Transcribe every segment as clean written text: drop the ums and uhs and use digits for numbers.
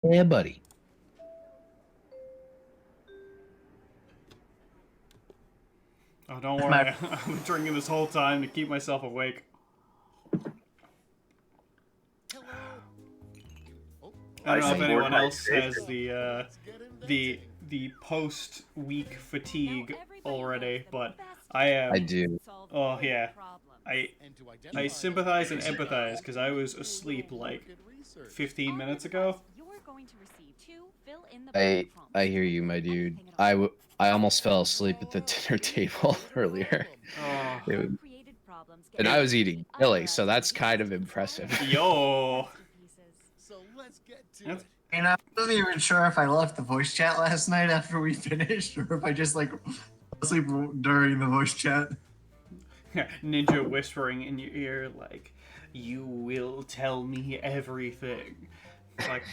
Yeah, buddy. Oh, don't That's my worry. I've been drinking this whole time to keep myself awake. I I don't know if support anyone else hydration. has the post week fatigue already, but I I am. do. Oh yeah, I I sympathize and empathize because I was asleep like 15 minutes ago. I hear you, my dude. I almost fell asleep at the dinner table earlier. Oh, It was- and I it, was eating chili, so that's kind of impressive. yo, that's, And I wasn't even sure if I left the voice chat last night after we finished, or if I just like fell asleep during the voice chat. ninja whispering in your ear like, "You will tell me everything." It's like,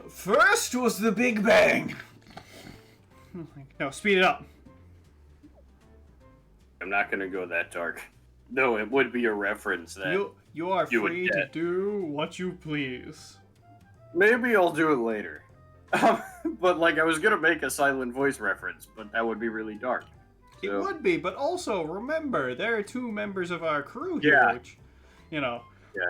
first was the Big Bang. No, speed it up. I'm not gonna go that dark. No, it would be a reference that You are you would free to get. do what you please. Maybe I'll do it later. But like, I was gonna make a silent voice reference, but that would be really dark. It So, would be, but also remember there are two members of our crew here, Yeah. which, you know, yeah.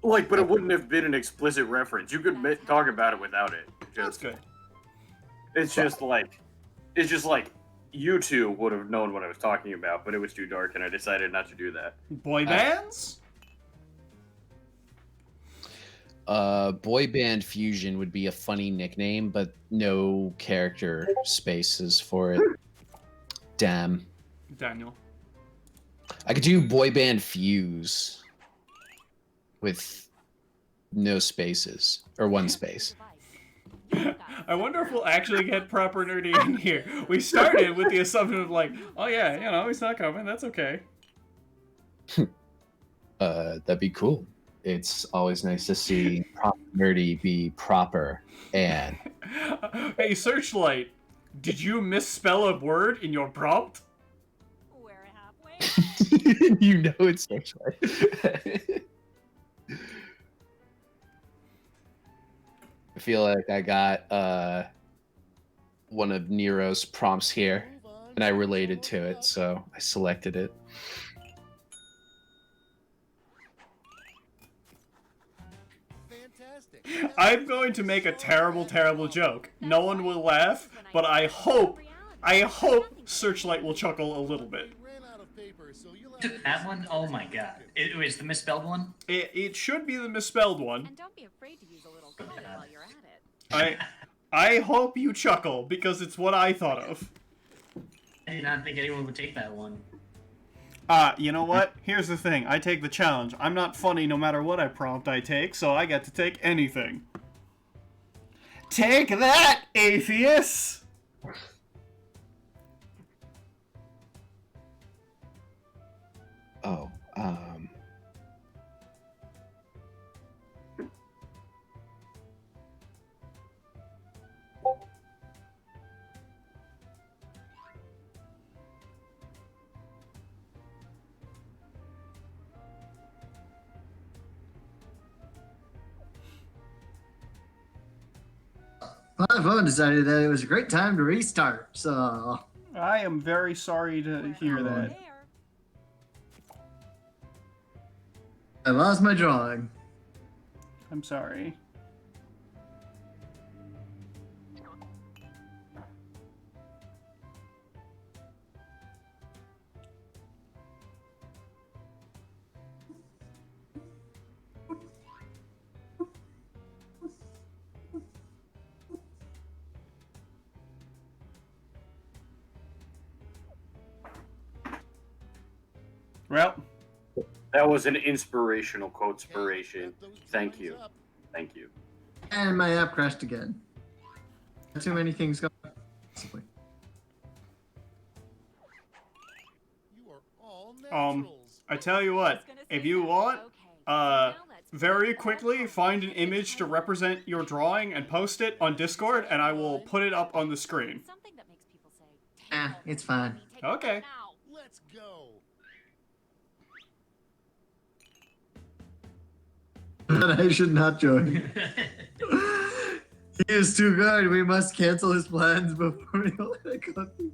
Like, but it wouldn't have been an explicit reference. You could talk about it without it. that's good. It's just like, you two would have known what I was talking about, but it was too dark, and I decided not to do that. Boy bands? Boy band fusion would be a funny nickname, but no character spaces for it. Damn. Daniel. I could do boy band fuse with no spaces or one space. I wonder if we'll actually get proper nerdy in here. We started with the assumption of like, oh yeah, you know, he's not coming, that's okay. That'd be cool. It's always nice to see proper nerdy be proper and Hey, Searchlight, did you misspell a word in your prompt? We're halfway. you know it's Searchlight. I feel like I got one of Nero's prompts here, and I related to it, so I selected it. I'm going to make a terrible, terrible joke. No one will laugh, but I hope Searchlight will chuckle a little bit. That one? Oh my god. It was the misspelled one? It should be the misspelled one. And don't be afraid to use a little code while you're at it. I hope you chuckle, because it's what I thought of. I did not think anyone would take that one. You know what? Here's the thing. I take the challenge. I'm not funny no matter what prompt I take, so I get to take anything. Take that, atheists! Oh, My phone decided that it was a great time to restart, so I am very sorry to hear that. There. I lost my drawing. I'm sorry. Well, That was an inspirational quote-spiration. Thank you. Thank you. And my app crashed again. Too many things going. I tell you what, if you want, very quickly find an image to represent your drawing and post it on Discord, and I will put it up on the screen. Something that makes people say, Ah, it's fine. Okay. now. Let's go. That I should not join. He is too good. We must cancel his plans before we let it go through.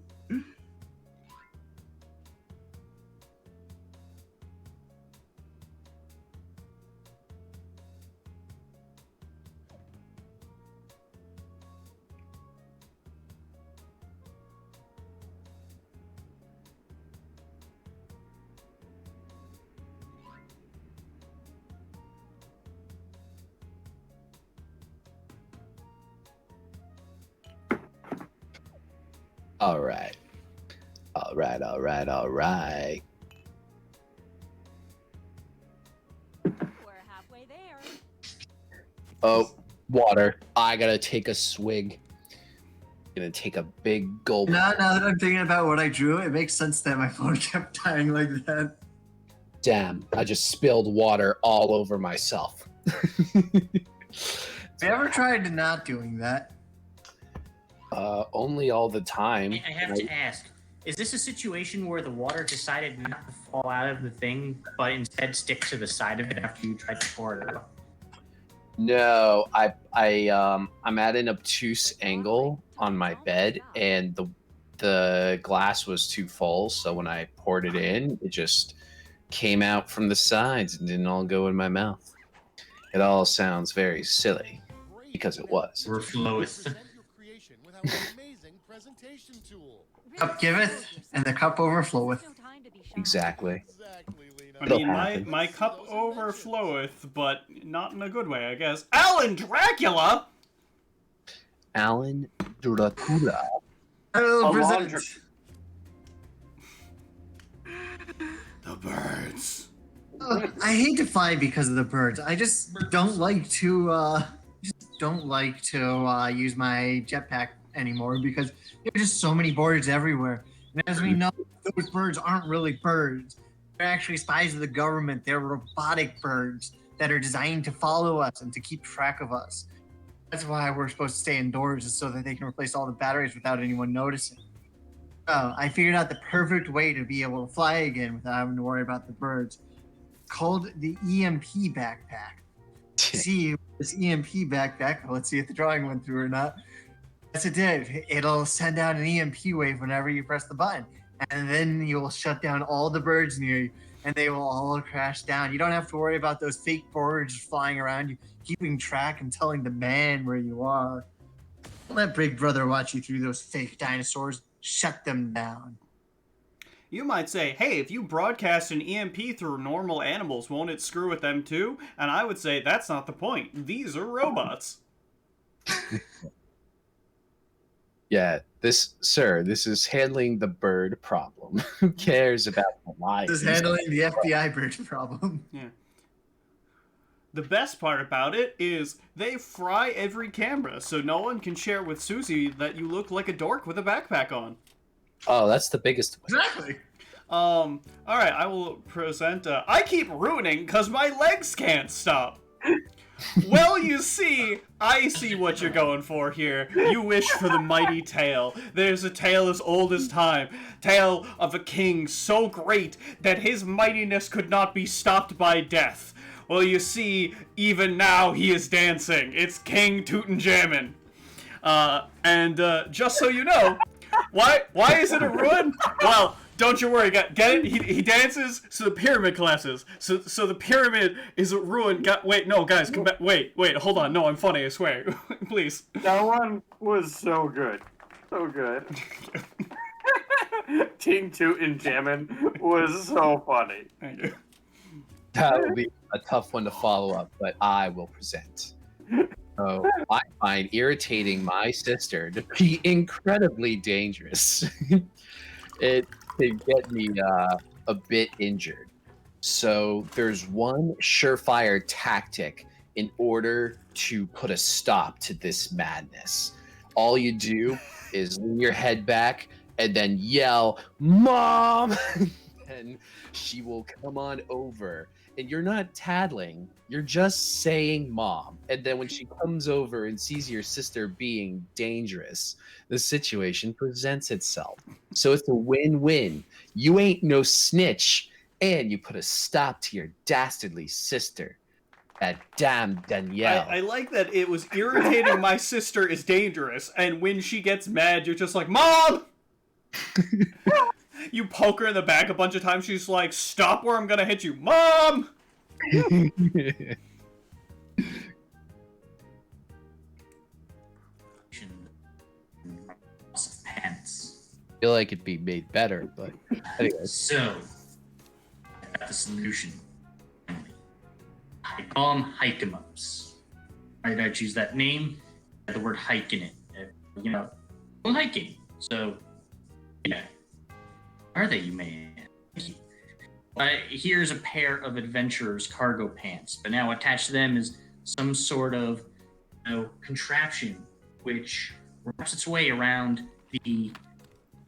All right. All right, all right, all right. We're halfway there. Oh, water. I gotta take a swig. Gonna take a big gulp. Now that I'm thinking about what I drew, it makes sense that my phone kept dying like that. Damn, I just spilled water all over myself. Have you ever tried not doing that? Only all the time. I have to ask, is this a situation where the water decided not to fall out of the thing, but instead stick to the side of it after you tried to pour it out? No, I'm at an obtuse angle on my bed, and the glass was too full, so when I poured it in, it just came out from the sides and didn't all go in my mouth. It all sounds very silly, because it was. Overfloweth. Cup giveth, and the cup overfloweth. Exactly. I mean, my cup overfloweth, but not in a good way, I guess. Alan Dracula! Alan Dracula. Hello, Alondra- present. The birds. I hate to fly because of the birds. I just don't like to use my jetpack anymore because there's just so many birds everywhere. And as we know, those birds aren't really birds. They're actually spies of the government. They're robotic birds that are designed to follow us and to keep track of us. That's why we're supposed to stay indoors, is so that they can replace all the batteries without anyone noticing. So I figured out the perfect way to be able to fly again without having to worry about the birds. Called the EMP backpack. See, this EMP backpack, let's see if the drawing went through or not. Yes, it did. It'll send out an EMP wave whenever you press the button. And then you'll shut down all the birds near you, and they will all crash down. You don't have to worry about those fake birds flying around you, keeping track and telling the man where you are. Don't let Big Brother watch you through those fake dinosaurs. Shut them down. You might say, hey, if you broadcast an EMP through normal animals, won't it screw with them too? And I would say, that's not the point. These are robots. Yeah, this is handling the bird problem. Who cares about the lives? This is handling the FBI bird problem. Yeah. The best part about it is they fry every camera, so no one can share with Susie that you look like a dork with a backpack on. Oh, that's the biggest one. Exactly. Alright, I will present, I keep ruining because my legs can't stop. Well, you see, I see what you're going for here. You wish for the mighty tale. There's a tale as old as time. Tale of a king so great that his mightiness could not be stopped by death. Well, you see, even now he is dancing. It's King Tooting Jammin'. Just so you know, why is it a ruin? Well, don't you worry, get it? He dances, so the pyramid collapses. So the pyramid is a ruin. Wait, no, guys, come back. Wait, hold on. No, I'm funny, I swear. Please. That one was so good. So good. Ting Tootin' Jammin' was so funny. Thank you. That will be a tough one to follow up, but I will present. So I find irritating my sister to be incredibly dangerous. It could get me a bit injured. So there's one surefire tactic in order to put a stop to this madness. All you do is lean your head back and then yell, "Mom!" And she will come on over. And you're not tattling, you're just saying mom. And then when she comes over and sees your sister being dangerous, the situation presents itself. So it's a win-win. You ain't no snitch, and you put a stop to your dastardly sister. That damn Danielle. I like that it was irritating my sister is dangerous, and when she gets mad, you're just like, Mom! You poke her in the back a bunch of times, she's like, stop or I'm gonna hit you. Mom! Pants. I feel like it'd be made better, but anyways. So, I got the solution. I call them hike 'em ups. Why did I choose that name? Had the word hike in it. You know, well, hiking. So, yeah. Are they, you may ask? Here's a pair of adventurer's cargo pants, but now attached to them is some sort of contraption which wraps its way around the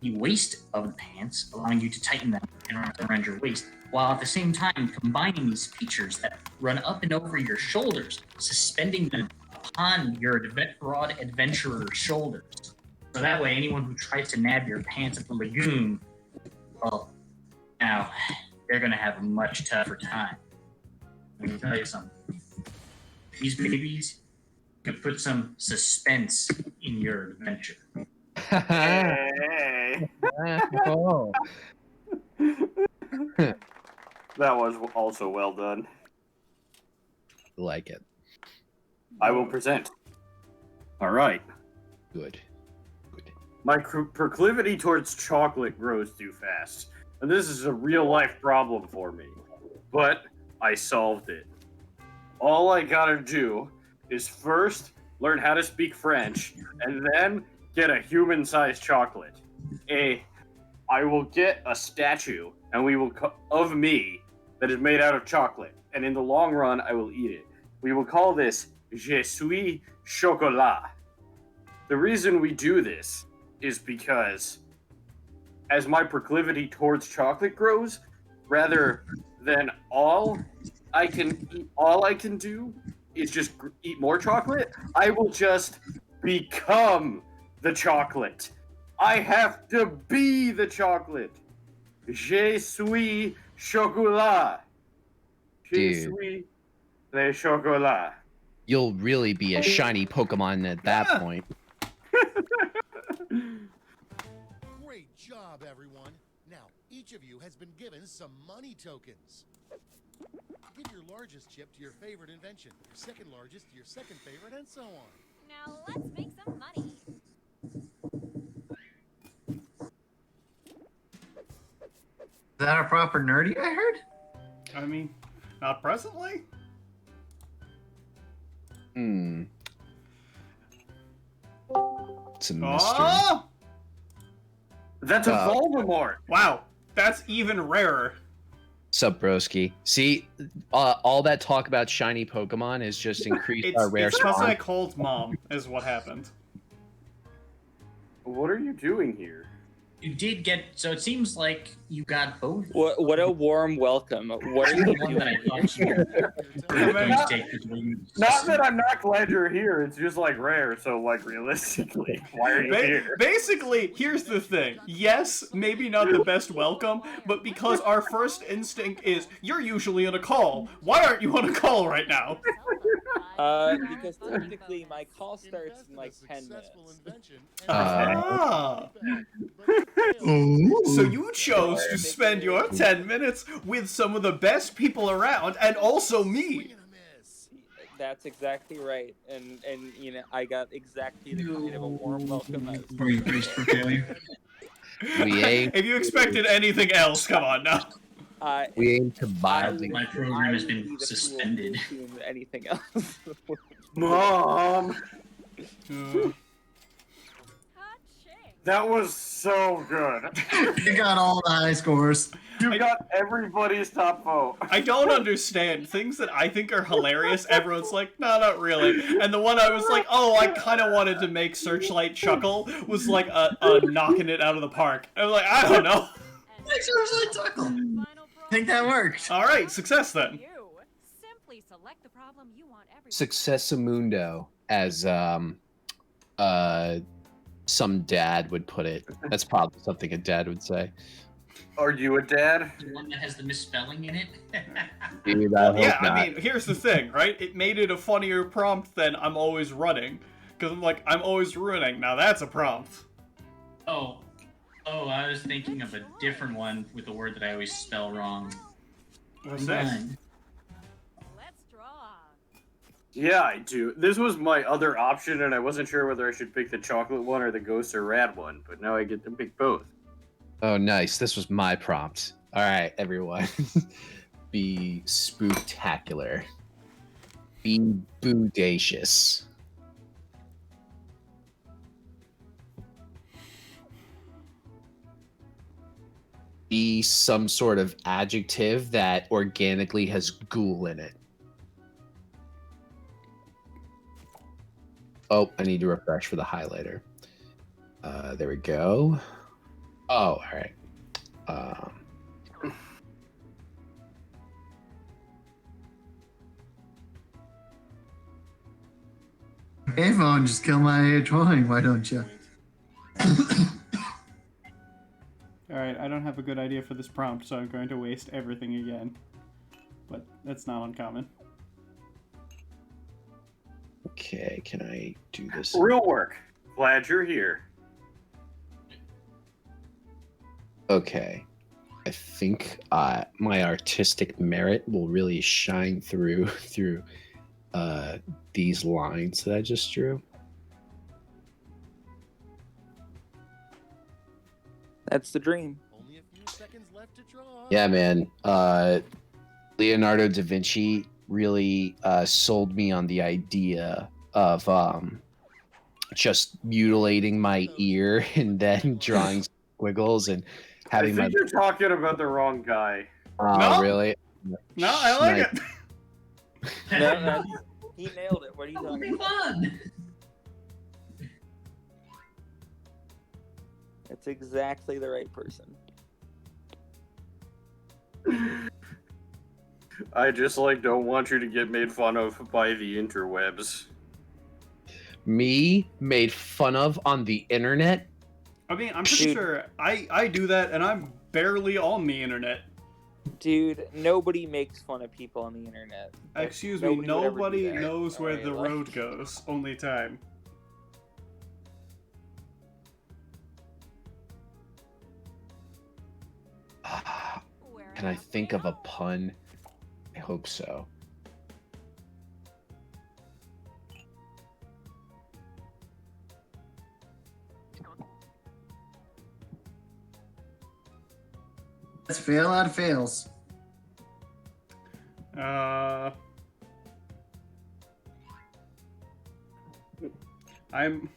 waist of the pants, allowing you to tighten them and wrap them around your waist, while at the same time combining these features that run up and over your shoulders, suspending them upon your broad adventurer's shoulders. So that way, anyone who tries to nab your pants at the lagoon, well, now they're going to have a much tougher time. Let me tell you something. These babies could put some suspense in your adventure. Hey. Oh. That was also well done. Like it. I will present. All right. Good. My proclivity towards chocolate grows too fast, and this is a real-life problem for me. But I solved it. All I gotta do is first learn how to speak French, and then get a human-sized chocolate. I will get a statue, and of me that is made out of chocolate, and in the long run, I will eat it. We will call this Je suis chocolat. The reason we do this is because as my proclivity towards chocolate grows, rather than all I can do is just eat more chocolate, I will just become the chocolate. I have to be the chocolate. Je suis chocolat. Je suis le chocolat. You'll really be a shiny Pokemon at that point. Great job, everyone. Now, each of you has been given some money tokens. Give your largest chip to your favorite invention, your second largest to your second favorite, and so on. Now let's make some money. Is that a proper nerdy I heard? I mean, not presently. It's a mystery. Oh! That's a Voldemort. Wow, that's even rarer. Sup, broski? See, all that talk about shiny Pokemon is just increased our rare It's because spawn. I called Mom, is what happened. What are you doing here? You did get, so it seems like you got both. What a warm welcome. What are you The one that I doing? thought you were going to take was when you- Not that I'm not glad you're here. It's just like rare. So like realistically, why are you here? Basically, here's the thing. Yes, maybe not the best welcome, but because our first instinct is, you're usually on a call. Why aren't you on a call right now? Because typically my call starts in like 10 minutes. So you chose to spend your 10 minutes with some of the best people around, and also me. That's exactly right. And you know, I got exactly the kind of a warm welcome I was Were you braced for failure? We aim, If you expected anything else, come on now. we aim to mildly. My program has been suspended. Anything else? Mom, Uh, that was so good. You got all the high scores. You got everybody's top vote. I don't understand. Things that I think are hilarious, everyone's like, no, not really. And the one I was like, oh, I kind of wanted to make Searchlight chuckle was like a knocking it out of the park. I was like, I don't know. I think that worked. All right, success then. Simply select the problem you want everyone. Successamundo, as some dad would put it. That's probably something a dad would say. Are you a dad? The one that has the misspelling in it? Dude, Well, yeah, not. I mean, here's the thing, right? It made it a funnier prompt than I'm always running. Because I'm like, I'm always ruining. Now that's a prompt. Oh, I was thinking of a different one with a word that I always spell wrong. What's this? Let's draw. Yeah, I do. This was my other option, and I wasn't sure whether I should pick the chocolate one or the ghost or rad one, but now I get to pick both. Oh, nice. This was my prompt. All right, everyone. Be spooktacular. Be bodacious. Be some sort of adjective that organically has ghoul in it. Oh, I need to refresh for the highlighter. There we go. Oh, all right. Hey, phone, just kill my drawing, why don't you? Alright, I don't have a good idea for this prompt, so I'm going to waste everything again. But that's not uncommon. Okay, can I do this? Real work. Glad you're here. Okay. I think my artistic merit will really shine through these lines that I just drew. That's the dream. Only a few seconds left to draw. Yeah, man. Leonardo da Vinci really sold me on the idea of just mutilating my ear and then drawing squiggles and I having think you're talking about the wrong guy. Oh, No. really? No, I like Snipe. it! No, he nailed it. What are you That would talking be about? fun. It's exactly the right person. I just don't want you to get made fun of by the interwebs. Me made fun of on the internet? I mean, I'm pretty Dude. sure I do that, and I'm barely on the internet. Dude, nobody makes fun of people on the internet. Excuse me, would ever do nobody that. knows where Alright, the like- road goes. Only time. Can I think of a pun? I hope so. Let's fail out of fails. I'm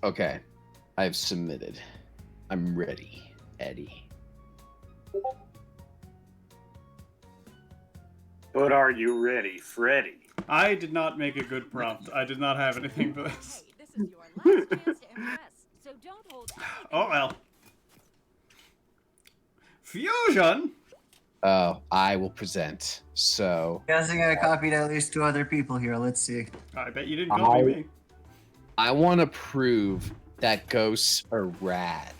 Okay. I've submitted. I'm ready, Eddie. But are you ready, Freddy? I did not make a good prompt. I did not have anything for this. Hey, this is your last chance to impress, so don't hold anything Oh well. Fusion? Oh, I will present. So Guessing I copied at least 2 other people here. Let's see. I bet you didn't copy me. I want to prove that ghosts are rad.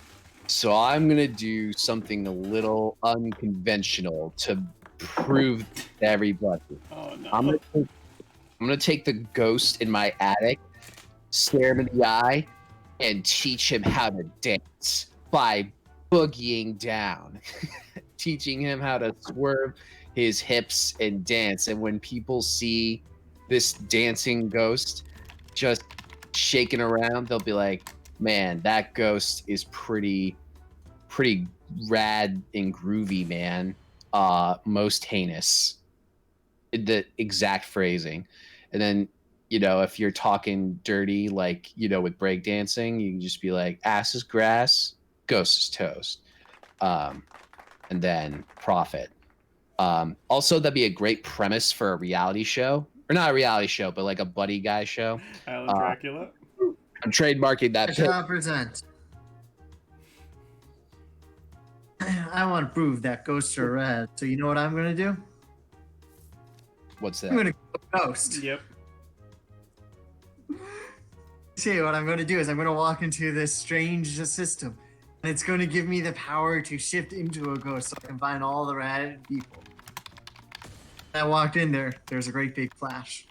So I'm gonna do something a little unconventional to prove to everybody. Oh no. I'm gonna take the ghost in my attic, stare him in the eye, and teach him how to dance by boogieing down, teaching him how to swerve his hips and dance. And when people see this dancing ghost just shaking around, they'll be like, "Man, that ghost is pretty rad and groovy, man. Most heinous." The exact phrasing. And then, if you're talking dirty, like, with breakdancing, you can just be like, ass is grass, ghost is toast. And then profit. Also, that'd be a great premise for a reality show. Or not a reality show, but like a buddy guy show. Alan Dracula. I'm trademarking that. I shall present. I want to prove that ghosts are red. So you know what I'm going to do? What's I'm that? going to go ghost. Yep. See, what I'm going to do is I'm going to walk into this strange system. And it's going to give me the power to shift into a ghost so I can find all the rad people. I walked in there. There's a great big flash.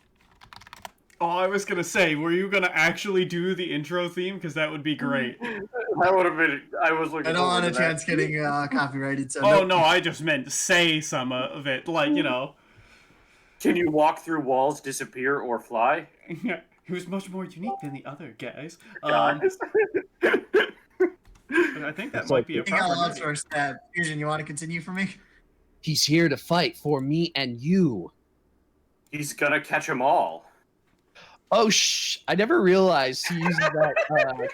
Oh, I was gonna say, were you gonna actually do the intro theme? Because that would be great. That would have been. I was looking. I don't want forward a to chance getting copyrighted. So Oh nope. no, I just meant to say some of it, like, you know. Can you walk through walls, disappear, or fly? Who's much more unique than the other guys. Guys. I think that might be a I think I'll proper movie. outsource that. Fusion, you want to continue for me? He's here to fight for me and you. He's gonna catch them all. Oh, I never realized he uses that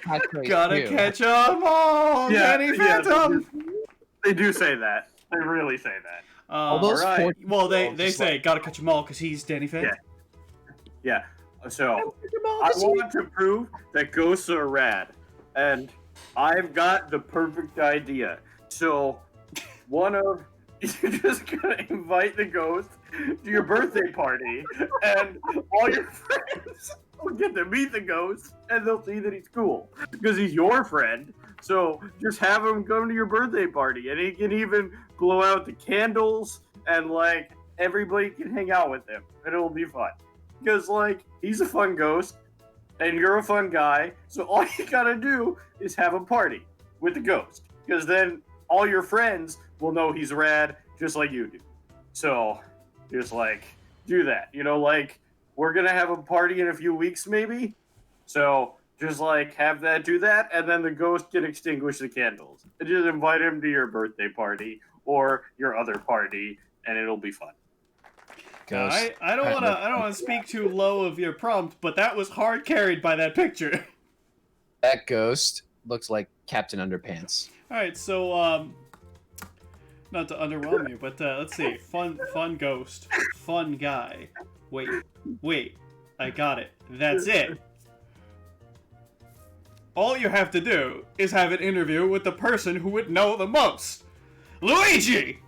catchphrase Gotta too. catch 'em all, Danny Phantom! They do say that. They really say that. All those Alright. 14 Well, they just say gotta catch 'em all because he's Danny Phantom. Yeah. So I want to prove that ghosts are rad, and I've got the perfect idea. So you're just gonna invite the ghost to your birthday party, and all your friends will get to meet the ghost, and they'll see that he's cool because he's your friend. So just have him come to your birthday party, and he can even blow out the candles, and like everybody can hang out with him, and it'll be fun. Because like he's a fun ghost, and you're a fun guy. So all you gotta do is have a party with the ghost, because then all your friends will know he's rad, just like you do. So just like do that. You know, like we're gonna have a party in a few weeks, maybe. So just like have that, do that, and then the ghost can extinguish the candles. And just invite him to your birthday party or your other party, and it'll be fun. Ghost. I don't wanna speak too low of your prompt, but that was hard carried by that picture. That ghost looks like Captain Underpants. Alright, so not to underwhelm you, but let's see. Fun ghost. Fun guy. Wait. I got it. That's it. All you have to do is have an interview with the person who would know the most. Luigi!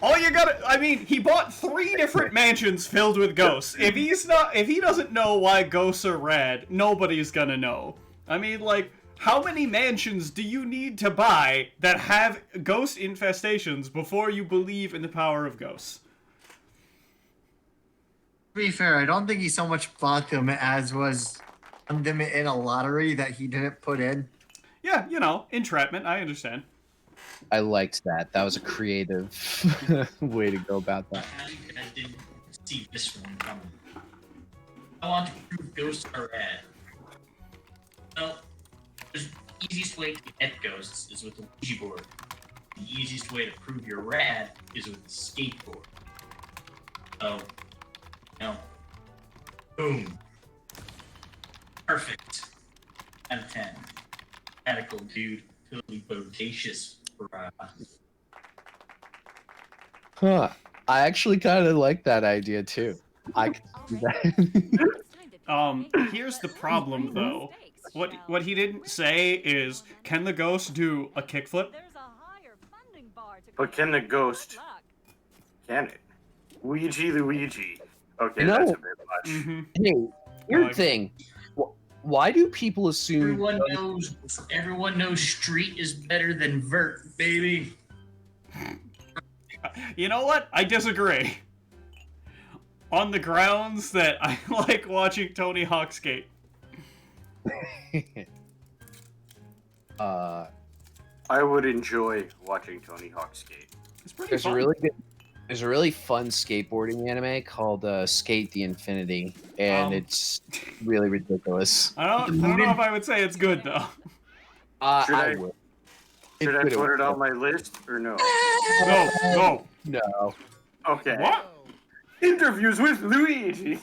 All you gotta, I mean, he bought 3 different mansions filled with ghosts. If he doesn't know why ghosts are rad, nobody's gonna know. I mean, like, how many mansions do you need to buy that have ghost infestations before you believe in the power of ghosts? To be fair, I don't think he so much bought them as was won them in a lottery that he didn't put in. Yeah, you know, entrapment, I understand. I liked that. That was a creative way to go about that. I didn't see this one coming. I want to prove ghosts are rad. Well, the easiest way to get ghosts is with the Ouija board. The easiest way to prove you're rad is with the skateboard. So, you know, boom. Perfect. Out of 10. Radical dude. Totally bodacious. Huh. I actually kind of like that idea too. I could do that. Here's the problem though. What he didn't say is, can the ghost do a kickflip? But can the ghost? Can it? Ouija Luigi. Okay, You know- that's a bit much. Mm-hmm. Hey, here's the thing. Why do people assume Everyone knows street is better than vert, baby. You know what? I disagree. On the grounds that I like watching Tony Hawk skate. I would enjoy watching Tony Hawk skate. It's pretty there's fun. there's a really fun skateboarding anime called Skate the Infinity, and it's really ridiculous. I don't know if I would say it's good though. Should I- would. Should I It's put good. it on my list or no? No. No. Okay. What? Interviews with Luigi.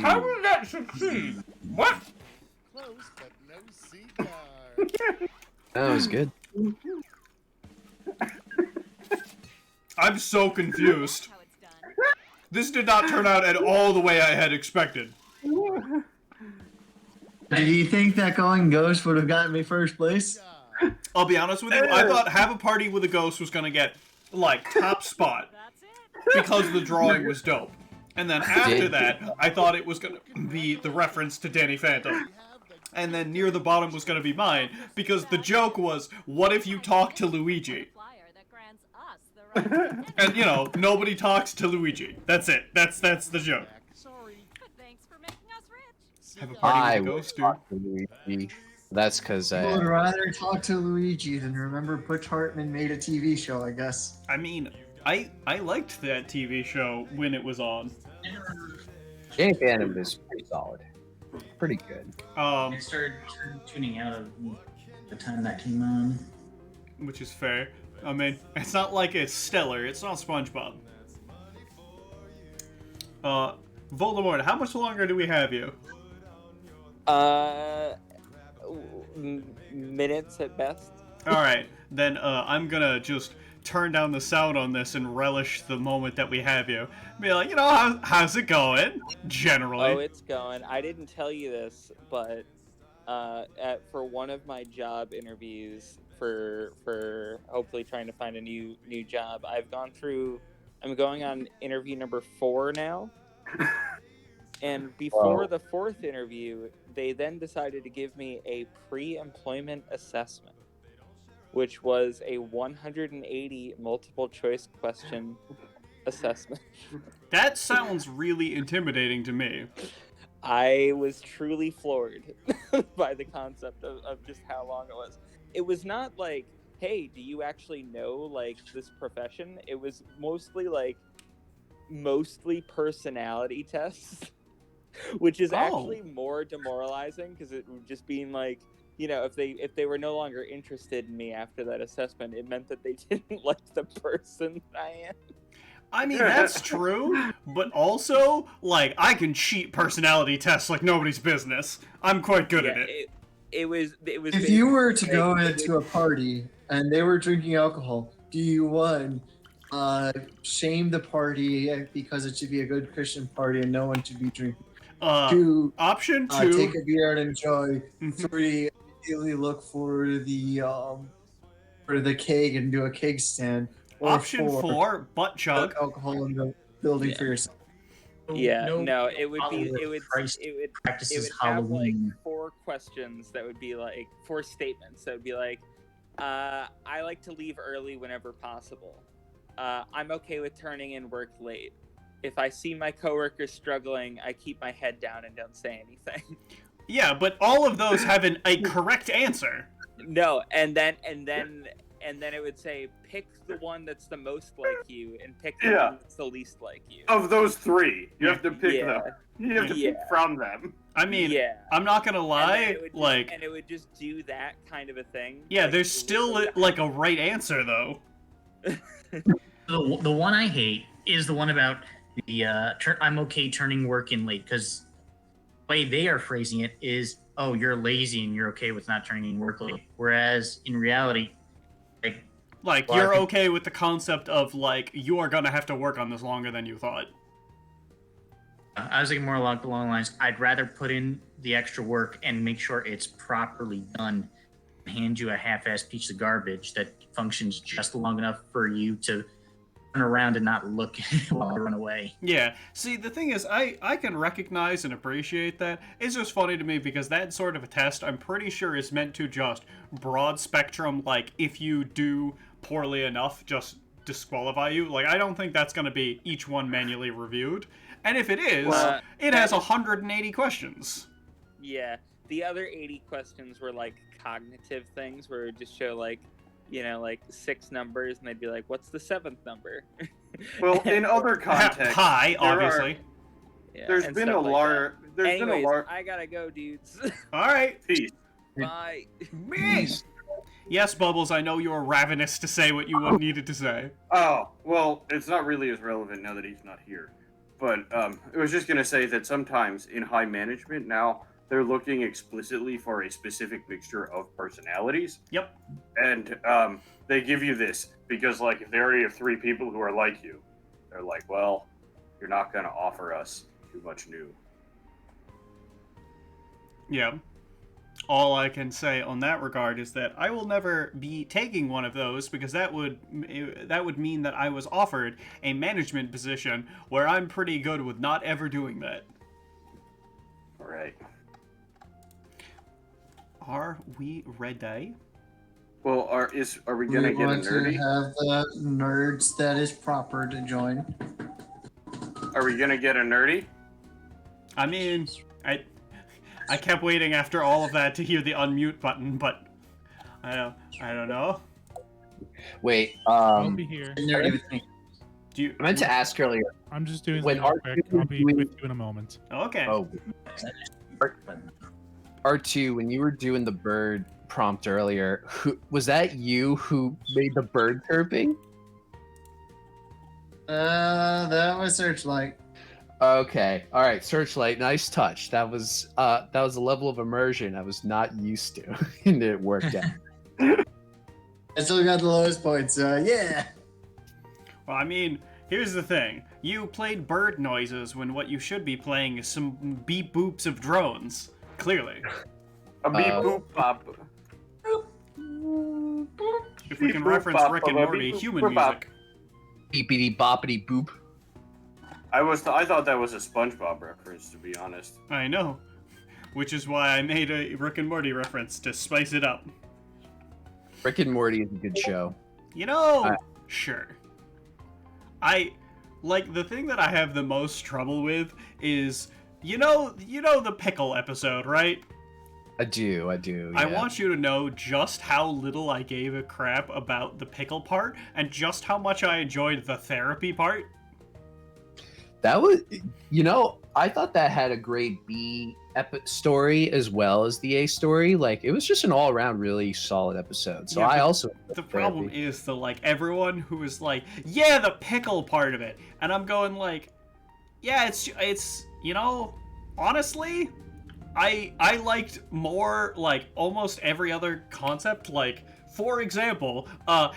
How did that succeed? What? Close, but no cigar. That was good. I'm so confused. This did not turn out at all the way I had expected. Did you think that going ghost would have gotten me first place? I'll be honest with you, I thought have a party with a ghost was gonna get, like, top spot. Because the drawing was dope. And then after that, I thought it was gonna be the reference to Danny Phantom. and then near the bottom was going to be mine, because the joke was, what if you talk to Luigi? And, you know, nobody talks to Luigi. That's it. That's the joke. Sorry. But thanks for making us rich. Have a party I with a would ghost, dude. talk to Luigi. That's because I would rather talk to Luigi than remember Butch Hartman made a TV show, I guess. I mean, I liked that TV show when it was on. Jane Phantom is pretty solid. Pretty good. I started tuning out of the time that came on. Which is fair. I mean, it's not like it's stellar. It's not SpongeBob. Voldemort, how much longer do we have you? Minutes at best. Alright, then I'm gonna just turn down the sound on this and relish the moment that we have you. Be like, you know, how's it going? Generally. Oh, it's going. I didn't tell you this, but for one of my job interviews for hopefully trying to find a new job, I'm going on interview number 4 now. And before the 4th interview, they then decided to give me a pre-employment assessment, which was a 180 multiple choice question assessment. That sounds really intimidating to me. I was truly floored by the concept of just how long it was. It was not like, hey, do you actually know, like, this profession? It was mostly personality tests, which is actually more demoralizing, because it would just being like, you know, if they were no longer interested in me after that assessment, it meant that they didn't like the person I am. I mean, that's true, but also, like, I can cheat personality tests like nobody's business. I'm quite good at it. It was. If you were to go into a party and they were drinking alcohol, do you, one, shame the party because it should be a good Christian party and no one should be drinking? 2, option 2, take a beer and enjoy. 3, immediately look for the keg and do a keg stand. Or option 4, butt chug. Alcohol in the building for yourself. It would Practices have like Halloween. 4 questions that would be like 4 statements that would be like, I like to leave early whenever possible. I'm okay with turning in work late. If I see my coworkers struggling, I keep my head down and don't say anything. Yeah, but all of those have a correct answer. No, and then it would say, pick the one that's the most like you, and pick the one that's the least like you. Of those 3, you have to pick them. You have to pick from them. I mean, I'm not gonna lie, and it would just do that kind of a thing. Yeah, like, there's still like a right answer though. The one I hate is the one about the I'm okay turning work in late, because the way they are phrasing it is, oh, you're lazy and you're okay with not turning in work late. Whereas in reality, like you're okay with the concept of like you are gonna have to work on this longer than you thought. I was thinking more along the lines, I'd rather put in the extra work and make sure it's properly done and hand you a half-assed piece of garbage that functions just long enough for you to turn around and not look while I run away. Yeah. See, the thing is, I can recognize and appreciate that. It's just funny to me because that sort of a test, I'm pretty sure, is meant to just broad spectrum, like, if you do poorly enough, just disqualify you. Like, I don't think that's going to be each one manually reviewed. And if it is, it has 180 questions. Yeah. The other 80 questions were, like, cognitive things, where it would just show, like, you know, like 6 numbers, and they'd be like, what's the 7th number? Well, in other contexts, Pi, obviously. There's been a large. Anyways, I gotta go, dudes. All right. Peace. Bye. Peace. Yes, Bubbles, I know you were ravenous to say what you needed to say. Oh, well, it's not really as relevant now that he's not here. But I was just going to say that sometimes in high management now, they're looking explicitly for a specific mixture of personalities. Yep. And they give you this because, like, if they already have 3 people who are like you, they're like, well, you're not going to offer us too much new. Yeah. All I can say on that regard is that I will never be taking one of those, because that would mean that I was offered a management position where I'm pretty good with not ever doing that. All right. Are we ready? Well, are we gonna get a want to nerdy? have the nerds that is proper to join. Are we gonna get a nerdy? I mean, I kept waiting after all of that to hear the unmute button, but I don't know. Wait, I'll be here. Nerdy with me. Do you? I meant to ask earlier. I'm just doing When something real quick. R2 I'll be with you in a moment. Okay. Oh, R2, when you were doing the bird prompt earlier, was that you who made the bird chirping? That was Searchlight. Okay, all right, Searchlight, nice touch. That was a level of immersion I was not used to, and it worked out. I still got the lowest points, so yeah. Well, I mean, here's the thing. You played bird noises when what you should be playing is some beep boops of drones. Clearly. A beep boop bop. If we can reference Rick and Morty, human music. Beepity boppity boop. I thought that was a SpongeBob reference, to be honest. I know. Which is why I made a Rick and Morty reference to spice it up. Rick and Morty is a good show. You know, sure. The thing that I have the most trouble with is, you know the pickle episode, right? I do. Yeah. I want you to know just how little I gave a crap about the pickle part, and just how much I enjoyed the therapy part. That was, I thought that had a great B story as well as the A story. Like, it was just an all-around really solid episode. So Yeah, I also the problem is everyone who is like, yeah, the pickle part of it, and I'm going like, yeah, it's honestly, I liked more almost every other concept. For example,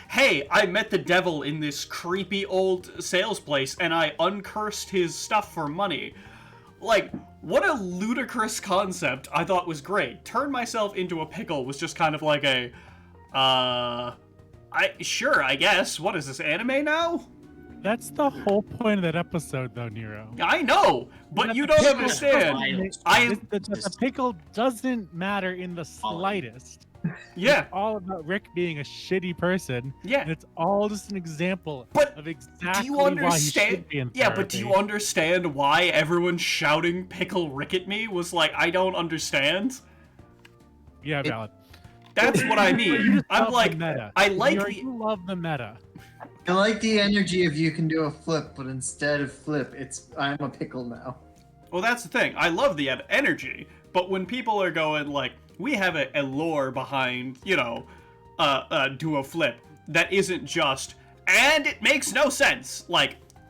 hey, I met the devil in this creepy old sales place and I uncursed his stuff for money. What a ludicrous concept. I thought was great. Turn myself into a pickle was just kind of like a, I guess. What is this, anime now? That's the whole point of that episode, though, Nero. I know, but you don't understand. The pickle doesn't matter in the slightest. Yeah. It's all about Rick being a shitty person. Yeah. And it's all just an example of exactly do you understand? why he should be in therapy. Yeah, but do you understand why everyone shouting pickle Rick at me was like, I don't understand? Yeah, valid. That's what I mean. I'm like, I like you love the meta. I like the energy of you can do a flip, but instead of flip, it's I'm a pickle now. Well, that's the thing. I love the energy, but when people are going like, we have a lore behind, do a flip that isn't just, and it makes no sense.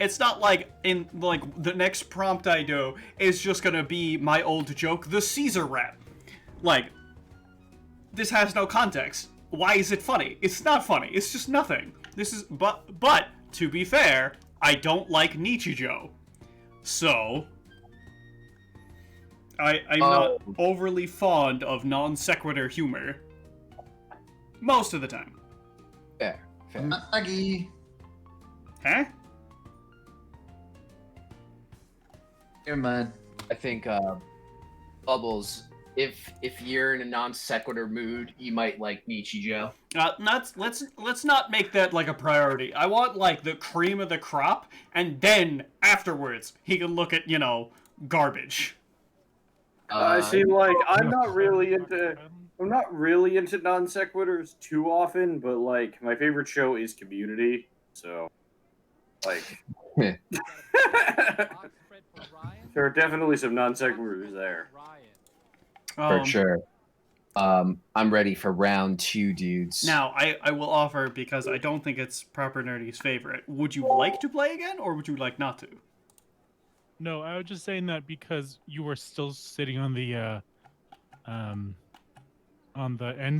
It's not like in the next prompt I do is just gonna be my old joke, the Caesar rap. This has no context. Why is it funny? It's not funny. It's just nothing. This is, but to be fair, I don't like Nichijou. So, I'm not overly fond of non sequitur humor. Most of the time. Fair. Aggie. Huh? Never mind. I think Bubbles, if you're in a non sequitur mood, you might like Nichijou. Let's not make that a priority. I want the cream of the crop, and then afterwards he can look at garbage. See, I'm not really into non sequiturs too often, but my favorite show is Community, so there are definitely some non sequiturs there. For sure. I'm ready for round 2, dudes. Now, I will offer, because I don't think it's Proper Nerdy's favorite. Would you like to play again, or would you like not to? No, I was just saying that because you were still sitting on the end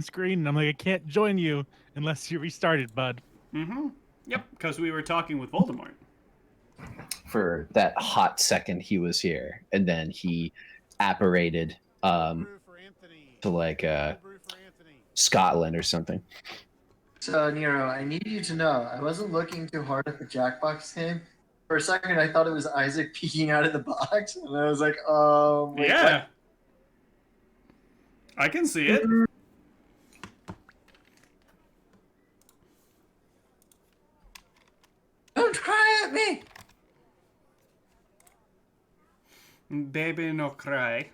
screen, and I'm like, I can't join you unless you restarted, bud. Mm-hmm. Yep, because we were talking with Voldemort. For that hot second he was here, and then he apparated to Scotland or something. So, Nero, I need you to know, I wasn't looking too hard at the Jackbox game. For a second, I thought it was Isaac peeking out of the box, and I was like, wait, Yeah. what? I can see it. Baby, no cry.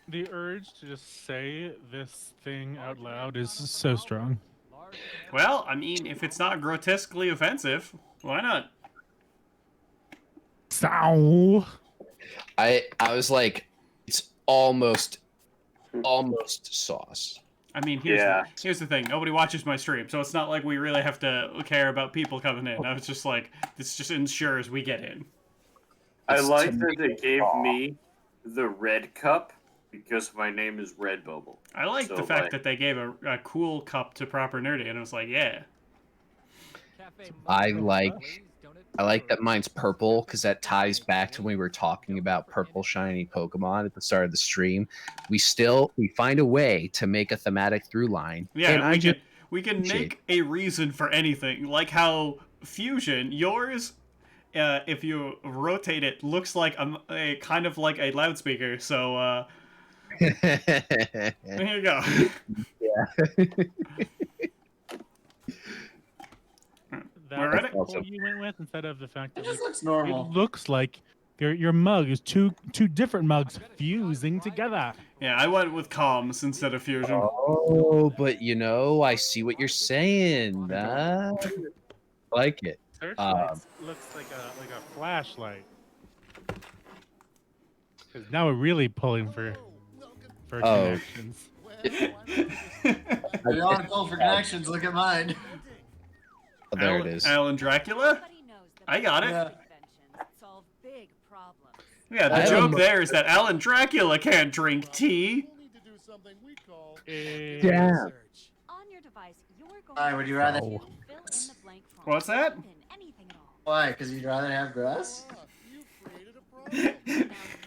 The urge to just say this thing out loud is so strong. Well, I mean, if it's not grotesquely offensive, why not? So. I was like, it's almost sauce. I mean, Yeah. here's the thing. Nobody watches my stream, so it's not like we really have to care about people coming in. I was just like, this just ensures we get in. I It's like that they tomato gave raw. me the red cup because my name is Red Bubble. I like So, the fact like- that they gave a cool cup to Proper Nerdy, and it was like, yeah. I like that mine's purple because that ties back to when we were talking about purple shiny Pokemon at the start of the stream. We find a way to make a thematic through line. Yeah, and we can appreciate make a reason for anything, like how Fusion, yours, if you rotate it, looks like a kind of like a loudspeaker. So there you go. We're That's ready? the pull you went with instead of the fact It that just like, looks normal. it looks like your mug is two different mugs fusing together. Yeah, I went with comms instead of Fusion. Oh, but I see what you're saying. I like it. Searchlight looks like a flashlight. Because now we're really pulling for connections. If you want to pull for connections, look at mine. Oh, there it is. Alan Dracula? I got it. Yeah. Solve big problems. Yeah, I the have joke a- there is that Alan Dracula can't drink tea. We'll need to do something we call Damn. research. On your device, you're going Why would you rather? to fill in the blank form. What's that? Type in anything at all. Why? Because you'd rather have grass? Ah, you created a problem.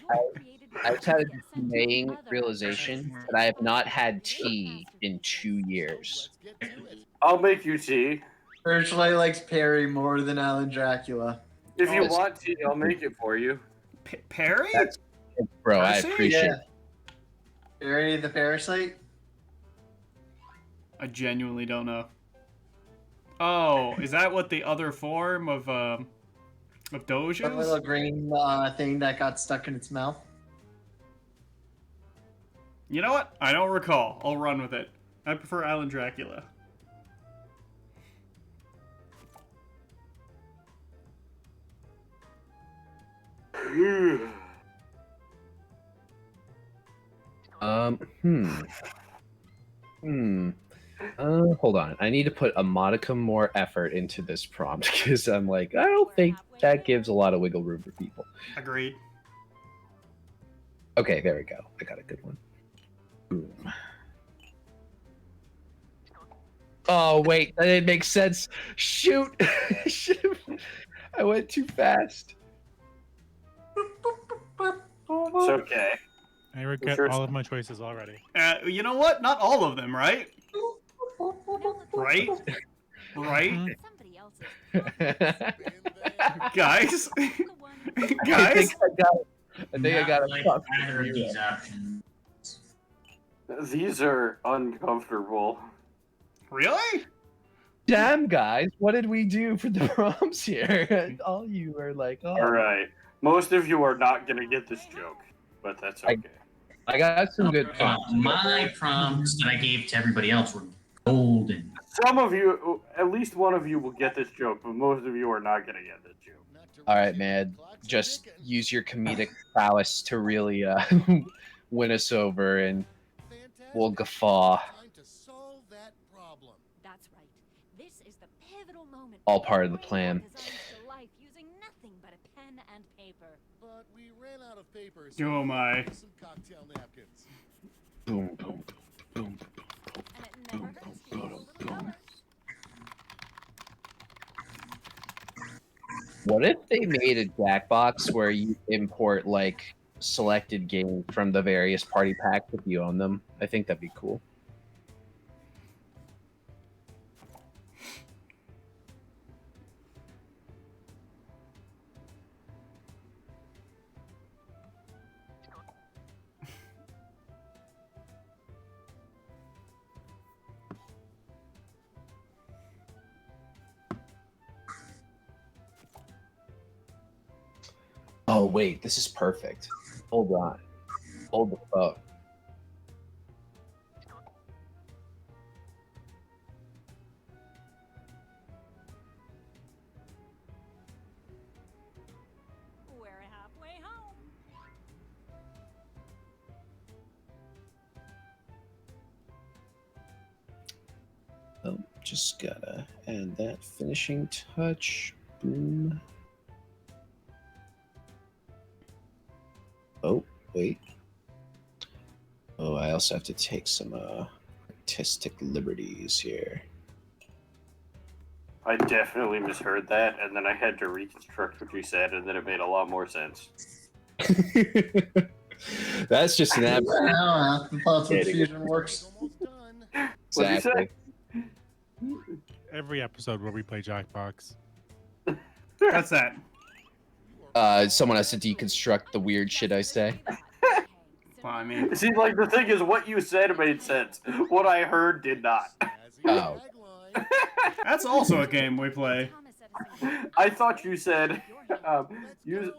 Now, your created I've had a gets sent to dismaying other realization applications. that I have not had tea in 2 years. Let's get to it. I'll make you tea. Searchlight likes Perry more than Alan Dracula. If you Oh, want tea, I'll make it for you. Perry? That's- Bro, I Percy? appreciate Yeah. Perry the parasite? I genuinely don't know. Oh, is that what the other form of Doge That little is? green thing that got stuck in its mouth? You know what? I don't recall. I'll run with it. I prefer Alan Dracula. Hold on. I need to put a modicum more effort into this prompt because I'm like, I don't think that gives a lot of wiggle room for people. Agreed. Okay, there we go. I got a good one. Boom. Oh, wait. That didn't make sense. Shoot. Shoot. I went too fast. It's okay. I regret Sure. all of my choices already. You know what? Not all of them, right? Right? Right? Mhm. Somebody else's. Been there. Guys? The one who- I Guys? think I got a like puff. either of these options. These are uncomfortable. Really? Damn, guys, what did we do for the prompts here? All you are like, oh, All right. Most of you are not going to get this joke, but that's okay. I got some good prompts. My prompts that I gave to everybody else were golden. Some of you, at least one of you will get this joke, but most of you are not going to get this joke. Not to All right, rush it, man. clock's Just ticking. use your comedic prowess to really win us over, and Fantastic. we'll guffaw. Time to solve that problem. That's right. This is the pivotal moment. All when part of the brain plan. designs to life using nothing but a pen and paper. But we ran out of paper. Oh my. Some cocktail napkins. Boom, boom, boom, boom. And it never hurts to use a little color. What if they made a Jackbox where you import like selected games from the various party packs if you own them? I think that'd be cool. Oh wait, this is perfect. Hold on. Hold the phone. We're halfway home. Oh, just gotta add that finishing touch. Boom. Oh, wait. Oh, I also have to take some artistic liberties here. I definitely misheard that, and then I had to reconstruct what you said, and then it made a lot more sense. That's just an app. That's what fusion works. Almost done. What'd you Exactly. Every episode where we play Jackbox. That's that. Someone has to deconstruct the weird shit I say. Well, I mean, See, like, the thing is, what you said made sense. What I heard did not. Oh. that's also a game we play. I thought you said, so you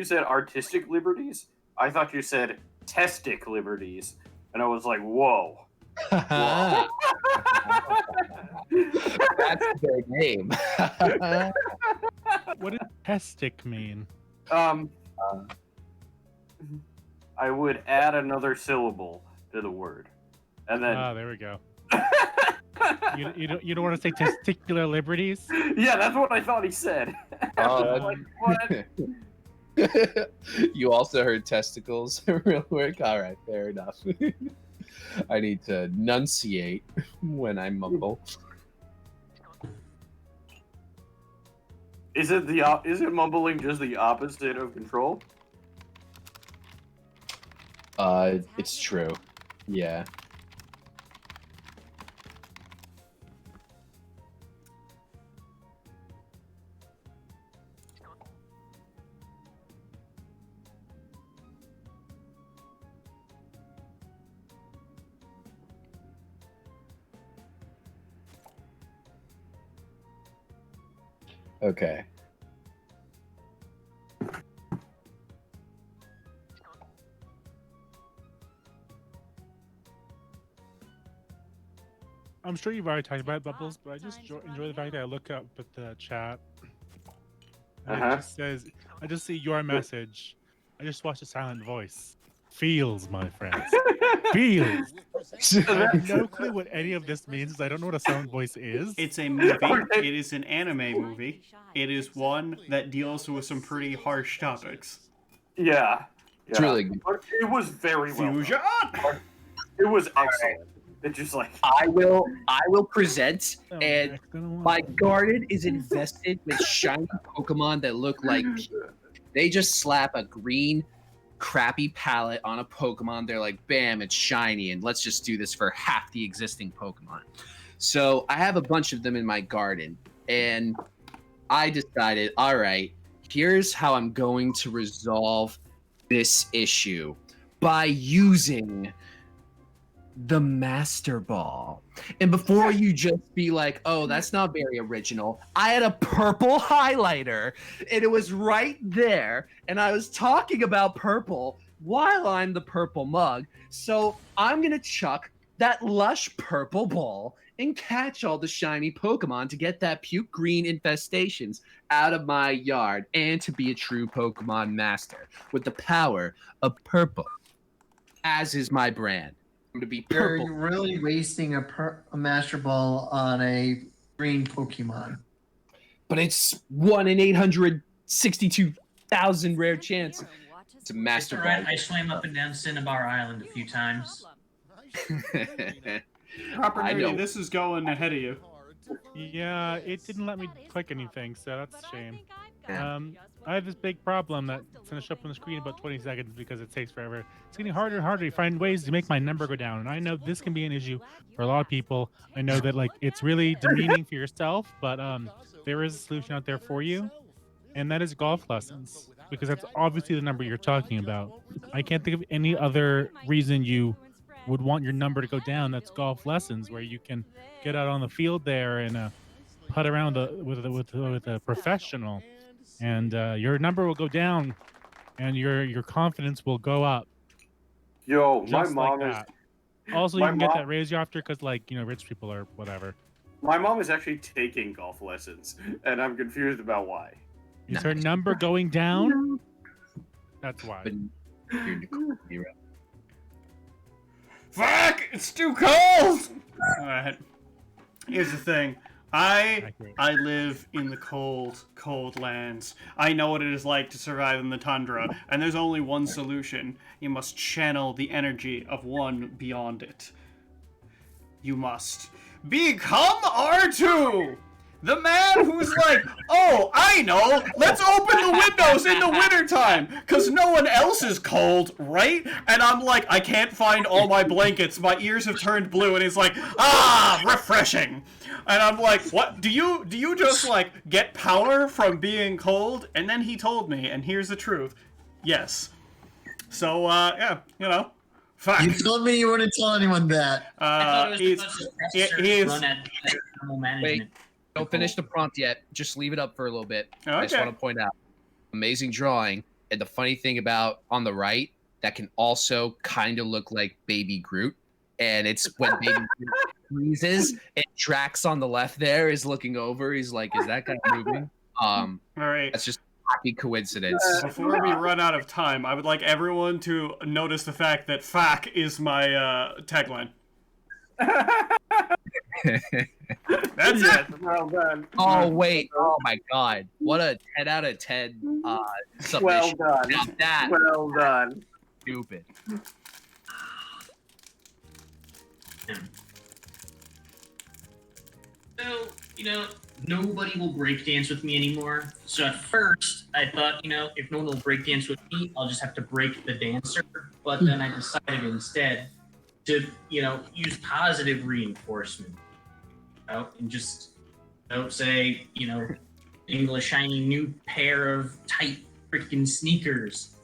said artistic liberties? I thought you said testic liberties. And I was like, whoa. That's their name. What does testic mean? I would add another syllable to the word. And then... Ah, there we go. You don't want to say testicular liberties? Yeah, that's what I thought he said. I was like, what? You also heard testicles real quick? All right, fair enough. I need to enunciate when I mumble. Is it mumbling just the opposite of control? It's true. Yeah. Okay. I'm sure you've already talked about bubbles, but I just enjoy the fact that I look up at the chat. And it just says, I just see your message. I just watched a silent voice. Feels, my friends. Feels. I have no clue what any of this means. I don't know what a silent voice is. It's a movie. It is an anime movie. It is one that deals with some pretty harsh topics. Yeah. It's really good. But it was very well Fusion! done. It was excellent. It's just like... I will present, Oh, and my garden is infested with shiny Pokemon that look like they just slap a green crappy palette on a Pokemon. They're like, bam, it's shiny, and let's just do this for half the existing Pokemon. So I have a bunch of them in my garden, and I decided, all right, here's how I'm going to resolve this issue by using the Master Ball. And before you just be like, oh, that's not very original, I had a purple highlighter and it was right there, and I was talking about purple while I'm the purple mug. So I'm gonna chuck that lush purple ball and catch all the shiny Pokemon to get that puke green infestations out of my yard, and to be a true Pokemon master with the power of purple, as is my brand. To be purple. You're really wasting a Master Ball on a green Pokemon. But it's 1 in 862,000 rare chance. It's a Master It's Ball. alright, I swam up and down Cinnabar Island a few times. Proper I know. nerdy, this is going ahead of you. Yeah, it didn't let me click anything, so that's a shame. Yeah. I have this big problem that's going to show up on the screen in about 20 seconds because it takes forever. It's getting harder and harder to find ways to make my number go down, and I know this can be an issue for a lot of people. I know that like it's really demeaning for yourself, but there is a solution out there for you, and that is golf lessons, because that's obviously the number you're talking about. I can't think of any other reason you would want your number to go down. That's golf lessons, where you can get out on the field there and putt around with a professional. and your number will go down, and your confidence will go up. Yo, my Just mom like is. that. Also, you My can get mom- that raise you after because, like, rich people or whatever. My mom is actually taking golf lessons, and I'm confused about why. Is her number going down? That's why. But you're Nicole, you're right. Fuck! It's too cold! Alright. Here's the thing. I live in the cold lands. I know what it is like to survive in the tundra, and there's only one solution. You must channel the energy of one beyond it. You must become R2! The man who's like, oh, I know, let's open the windows in the wintertime, because no one else is cold, right? And I'm like, I can't find all my blankets, my ears have turned blue, and he's like, ah, refreshing. And I'm like, what, do you just, like, get power from being cold? And then he told me, and here's the truth, yes. So, yeah, fuck. You told me you wouldn't tell anyone that. I thought it was he's run at thermal management. Don't finish the prompt yet. Just leave it up for a little bit. I just Okay. want to point out, amazing drawing. And the funny thing about on the right, that can also kind of look like Baby Groot. And it's when Baby Groot freezes, and Drax on the left there is looking over. He's like, is that guy moving? All right. That's just a happy coincidence. Before we run out of time, I would like everyone to notice the fact that "fuck" is my tagline. That's it. Well done. Oh wait! Oh my God! What a 10 out of 10 submission. Well done. Now that Well done. stupid. So, nobody will breakdance with me anymore. So at first, I thought, if no one will breakdance with me, I'll just have to break the dancer. But then I decided instead to, use positive reinforcement. And just, say, English shiny new pair of tight freaking sneakers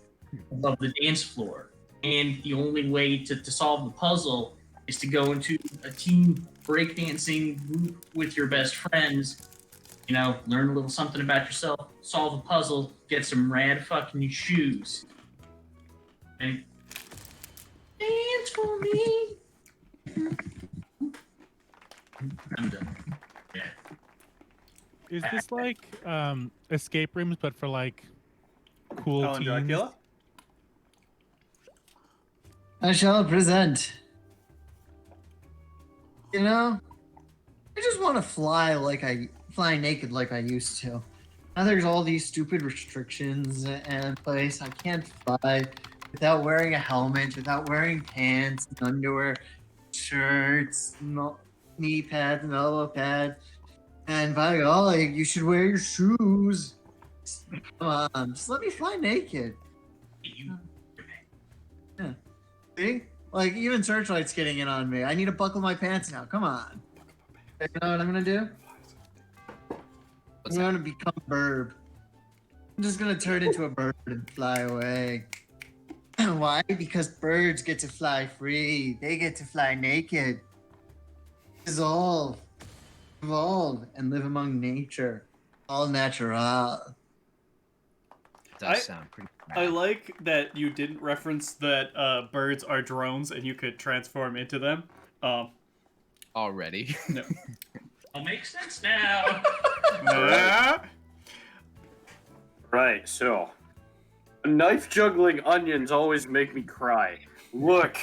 above the dance floor. And the only way to solve the puzzle is to go into a team breakdancing group with your best friends, learn a little something about yourself, solve a puzzle, get some rad fucking shoes. And dance for me. I'm done. Yeah. Is this like escape rooms, but for like cool Ellen teens? Dracula? I shall present. I just want to fly naked like I used to. Now there's all these stupid restrictions in place. I can't fly without wearing a helmet, without wearing pants, and underwear, shirts, knee pads, and elbow pads. And by God, you should wear your shoes. Come on, just let me fly naked. Yeah. See? Like, even Searchlight's getting in on me. I need to buckle my pants now. Come on. You know what I'm gonna do? I'm gonna become a bird. I'm just gonna turn into a bird and fly away. Why? Because birds get to fly free. They get to fly naked. Dissolve, evolve, and live among nature. All natural. Does sound pretty I like that you didn't reference that birds are drones and you could transform into them. already. No. All makes sense now. Right, so knife juggling onions always make me cry. Look,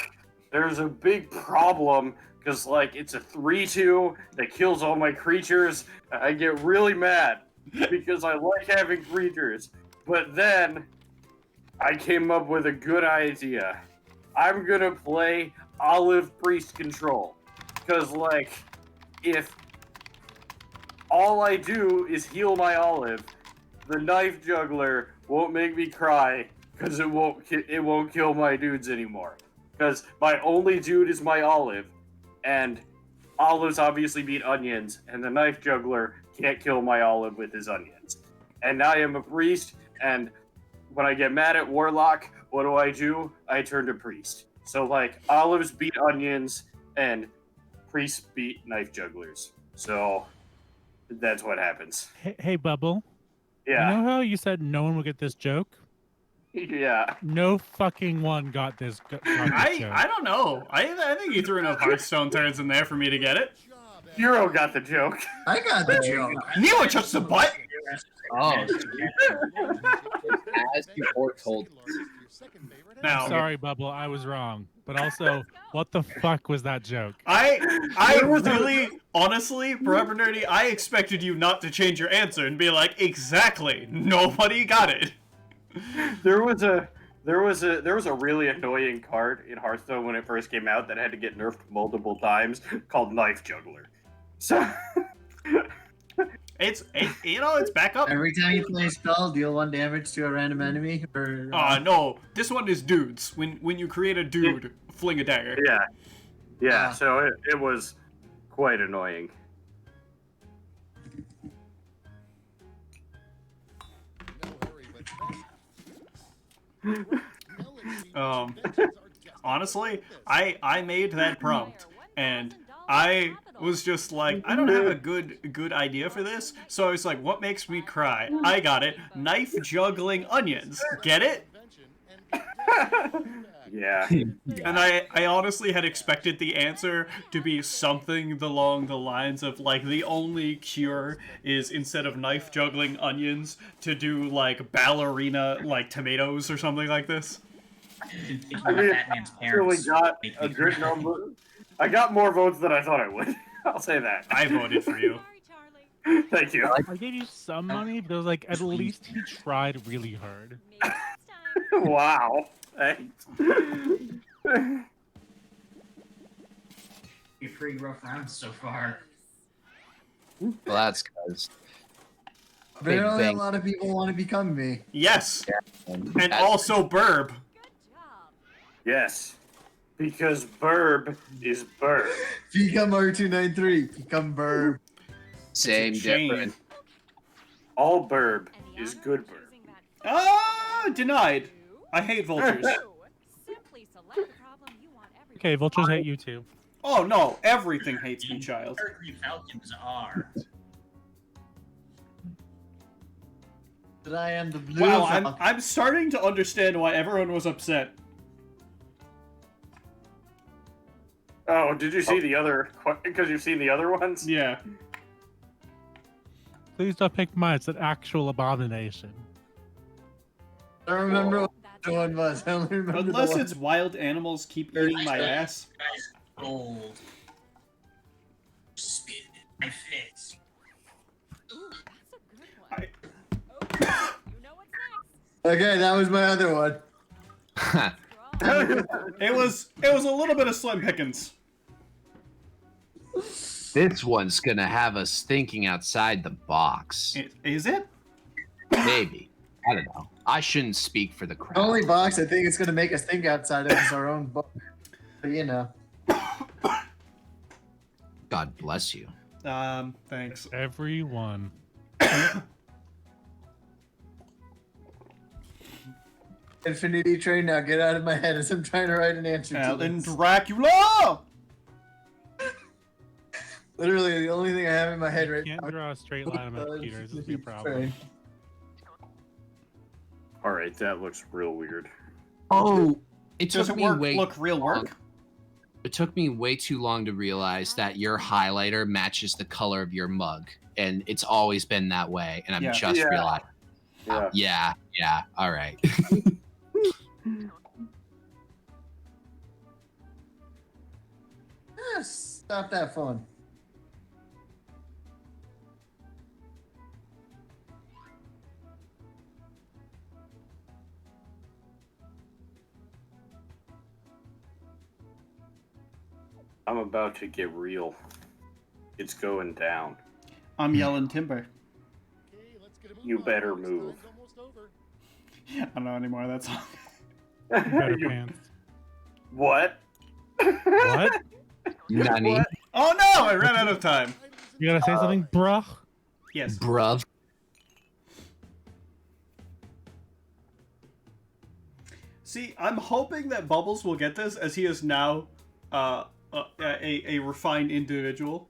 there's a big problem because it's a 3-2 that kills all my creatures. I get really mad because I like having creatures. But then I came up with a good idea. I'm gonna play Olive Priest Control. Because, if all I do is heal my Olive, the Knife Juggler won't make me cry because it won't kill my dudes anymore. Because my only dude is my Olive, and Olives obviously beat onions, and the Knife Juggler can't kill my Olive with his onions. And now I am a priest, and when I get mad at Warlock, what do? I turn to priest. So, Olives beat onions, and priests beat Knife Jugglers. So, that's what happens. Hey, Bubble. You know how you said no one would get this joke? Yeah. No fucking one got this, got this joke. I don't know. I think you threw enough Hearthstone turns in there for me to get it. Hero got the joke. I got the joke. Neo touched the butt. Oh, as you foretold. Now, Sorry, Bubble, I was wrong. But also, what the fuck was that joke? I really, honestly, Forever Nerdy, I expected you not to change your answer and be like, exactly, nobody got it. There was a really annoying card in Hearthstone when it first came out that had to get nerfed multiple times called Knife Juggler. So it's back up. Every time you play a spell, deal 1 damage to a random enemy. Or, No, this one is dudes. When you create a dude, fling a dagger. Yeah. So it was quite annoying. Honestly, I made that prompt and I was just like, I don't have a good idea for this, so I was like, what makes me cry? I got it. Knife juggling onions. Get it? Yeah. And I honestly had expected the answer to be something along the lines of, like, the only cure is, instead of knife juggling onions, to do, like, ballerina, like, tomatoes or something like this. I mean, I really got a good number. I got more votes than I thought I would. I'll say that. I voted for you. Thank you. I gave you some money, but it was like, at least he tried really hard. Wow. Thanks. You're pretty rough rounds so far. Well, that's because. Apparently, a lot of people want to become me. Yes. And also Burb. Yes. Because Burb is Burb. Become R293. Become Burb. Same different. All Burb is good Burb. Ah, denied. I hate vultures. Okay, vultures hate you too. Oh no, everything hates me, child. Falcons are. But I am the blue. Wow, falcon. I'm starting to understand why everyone was upset. Oh, did you see the other? Because you've seen the other ones? Yeah. Please don't pick mine. It's an actual abomination. I don't remember what the one was. I only remember Unless the one. it's wild animals keep eating my ass. Gold. Spit in my face. Okay, that was my other one. It was a little bit of Slim Pickens. This one's gonna have us thinking outside the box. Is it? Maybe. I don't know. I shouldn't speak for the crowd. The only box I think it's going to make us think outside of is our own book. But, you know. God bless you. Thanks. Everyone. Infinity Train, now get out of my head as I'm trying to write an answer to Alan this. Dracula! Literally, the only thing I have in my head right Can't now. draw a straight line on my computer. This is a problem. Alright, that looks real weird. Oh, it Does took it me look real work? It took me way too long to realize that your highlighter matches the color of your mug, and it's always been that way. And I'm just realizing. Yeah. All right. Stop that phone. I'm about to get real. It's going down. I'm yelling timber. You better move. I don't know anymore. That's all. Better pants. What? What? Nani? What? Oh no! I ran out of time. You gotta say something, bruh? Yes. Bruv. See, I'm hoping that Bubbles will get this, as he is now a refined individual.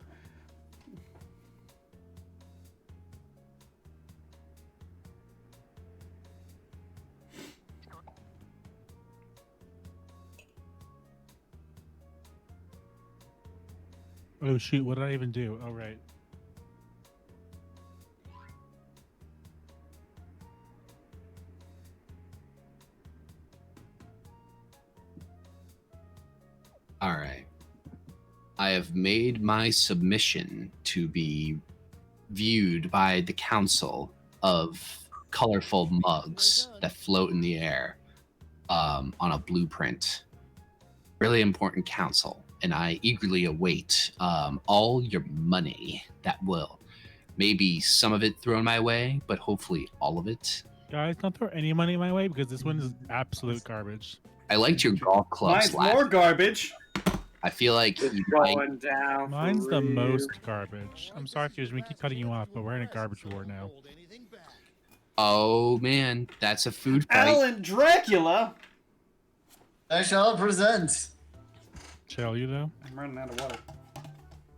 Oh shoot! What did I even do? Oh right. All right. I have made my submission to be viewed by the council of colorful mugs that float in the air on a blueprint. Really important council, and I eagerly await all your money that will. Maybe some of it thrown my way, but hopefully all of it. Guys, don't throw any money my way because this one is absolute garbage. I liked your golf clubs Mine's more garbage. I feel like It's you might- going down. for Mine's the real. most garbage. I'm sorry, Fusion. We keep cutting you off, but we're in a garbage war now. Oh man, that's a food fight. Alan Dracula. I shall present. Tell you though. I'm running out of water.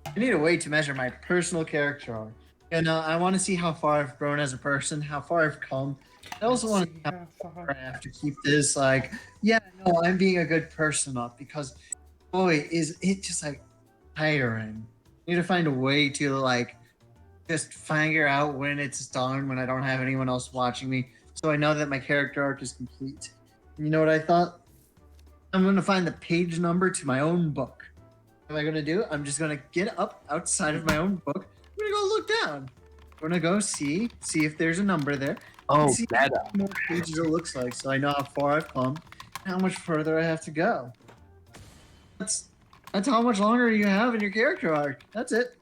I need a way to measure my personal character arc. And I want to see how far I've grown as a person, how far I've come. I also want to see how far I have to keep this, like, yeah, no, I'm being a good person up because, boy, is it just like tiring. I need to find a way to, like, just figure out when it's done, when I don't have anyone else watching me, so I know that my character arc is complete. And you know what I thought? I'm going to find the page number to my own book. What am I going to do? I'm just going to get up outside of my own book. I'm going to go look down. I'm going to go see if there's a number there. Oh, See meta. how many more pages it looks like, so I know how far I've come and how much further I have to go. That's how much longer you have in your character arc. That's it.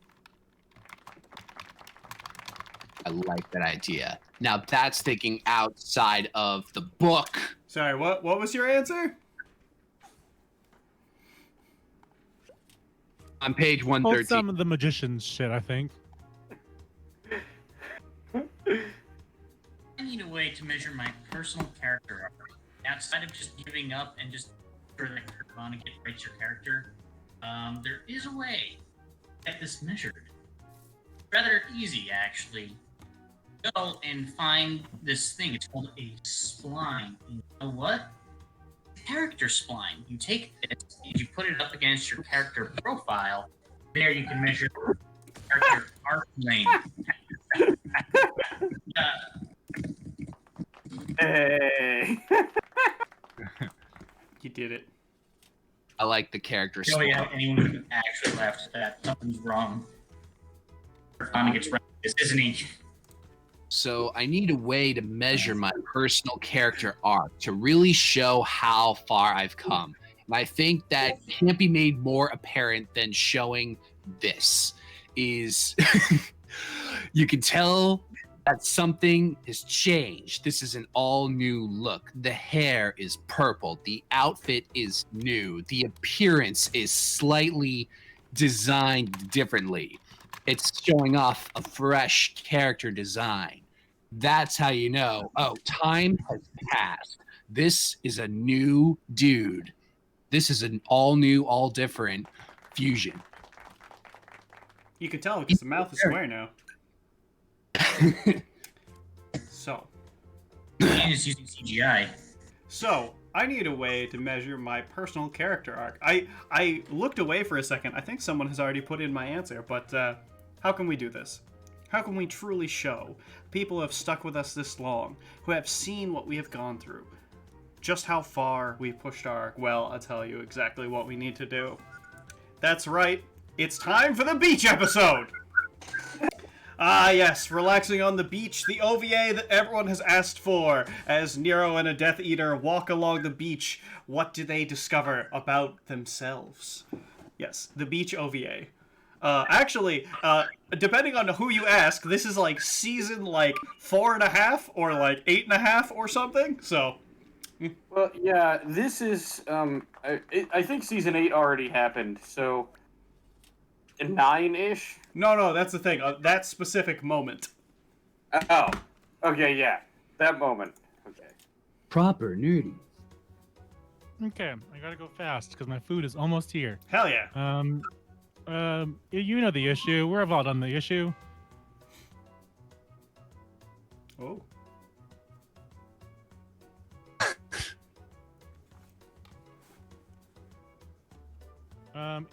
I like that idea. Now that's thinking outside of the book. Sorry, what was your answer? On page Hold 113. some of the magician's shit, I think. I need a way to measure my personal character arc. Outside of just giving up and just sure that Vonnegut writes your character, there is a way to get this measured. Rather easy, actually. Go and find this thing. It's called a spline. And you know what? Character spline. You take this and you put it up against your character profile. There you can measure character arc length. Hey. You did it. I like the character Show you how spline. anyone who actually laughed at that. Something's wrong. Finally gets right. This isn't he. So I need a way to measure my personal character arc to really show how far I've come. And I think that can't be made more apparent than showing this. Is you can tell that something has changed. This is an all new look. The hair is purple. The outfit is new. The appearance is slightly designed differently. It's showing off a fresh character design. That's how you know, oh, time has passed. This is a new dude. This is an all new, all different Fusion. You can tell because the mouth is square now. So, And it's using CGI. So, I need a way to measure my personal character arc. I looked away for a second. I think someone has already put in my answer, but how can we do this? How can we truly show people who have stuck with us this long, who have seen what we have gone through, just how far we've pushed our arc? Well, I'll tell you exactly what we need to do. That's right. It's time for the beach episode! Ah, yes, relaxing on the beach, the OVA that everyone has asked for. As Nero and a Death Eater walk along the beach, what do they discover about themselves? Yes, the beach OVA. Actually, depending on who you ask, this is like season like 4.5 or like 8.5 or something, so... Well, yeah, this is, I think season 8 already happened, so 9-ish? No, that's the thing, that specific moment. Oh, okay, yeah, that moment. Okay. Proper nerdy. Okay, I gotta go fast because my food is almost here. Hell yeah. You know the issue. We've all done the issue. Oh.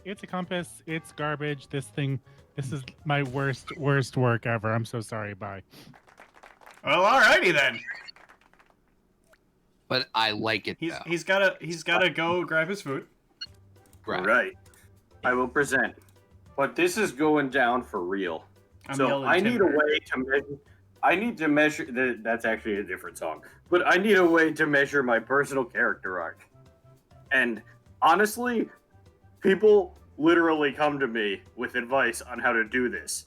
It's a compass. It's garbage. This is my worst work ever. I'm so sorry. Bye. Well, alrighty then. But I like it. He's gotta go grab his food. Right. I will present. But this is going down for real. I'm So yelling I need a timber. way to measure. I need to measure. That's actually a different song. But I need a way to measure my personal character arc. And honestly, people literally come to me with advice on how to do this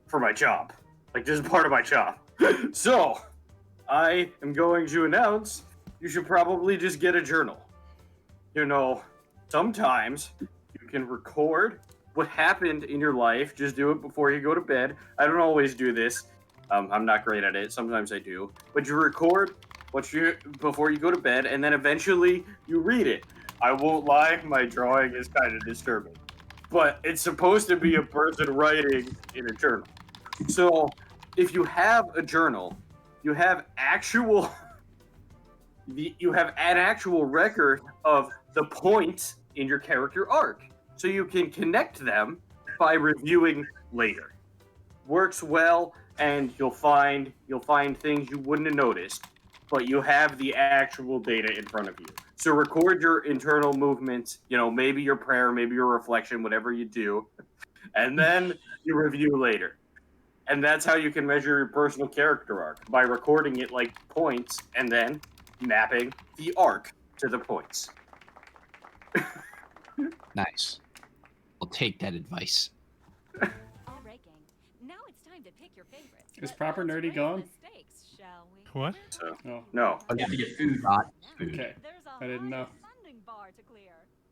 for my job. Like, this is part of my job. So I am going to announce you should probably just get a journal. You know, sometimes you can record what happened in your life. Just do it before you go to bed. I don't always do this. I'm not great at it. Sometimes I do. But you record before you go to bed, and then eventually you read it. I won't lie, my drawing is kind of disturbing. But it's supposed to be a person writing in a journal. So if you have a journal, you have an actual record of the points in your character arc. So you can connect them by reviewing later. Works well, and you'll find things you wouldn't have noticed, but you have the actual data in front of you. So record your internal movements, maybe your prayer, maybe your reflection, whatever you do, and then you review later. And that's how you can measure your personal character arc, by recording it like points and then mapping the arc to the points. Nice. I'll take that advice. All right, gang. Now it's time to pick your favorites. Is But proper let's nerdy raise gone? the stakes, shall we? What? So, Oh, no. You have to get food. Not food. okay. There's a I didn't know. high funding bar to clear.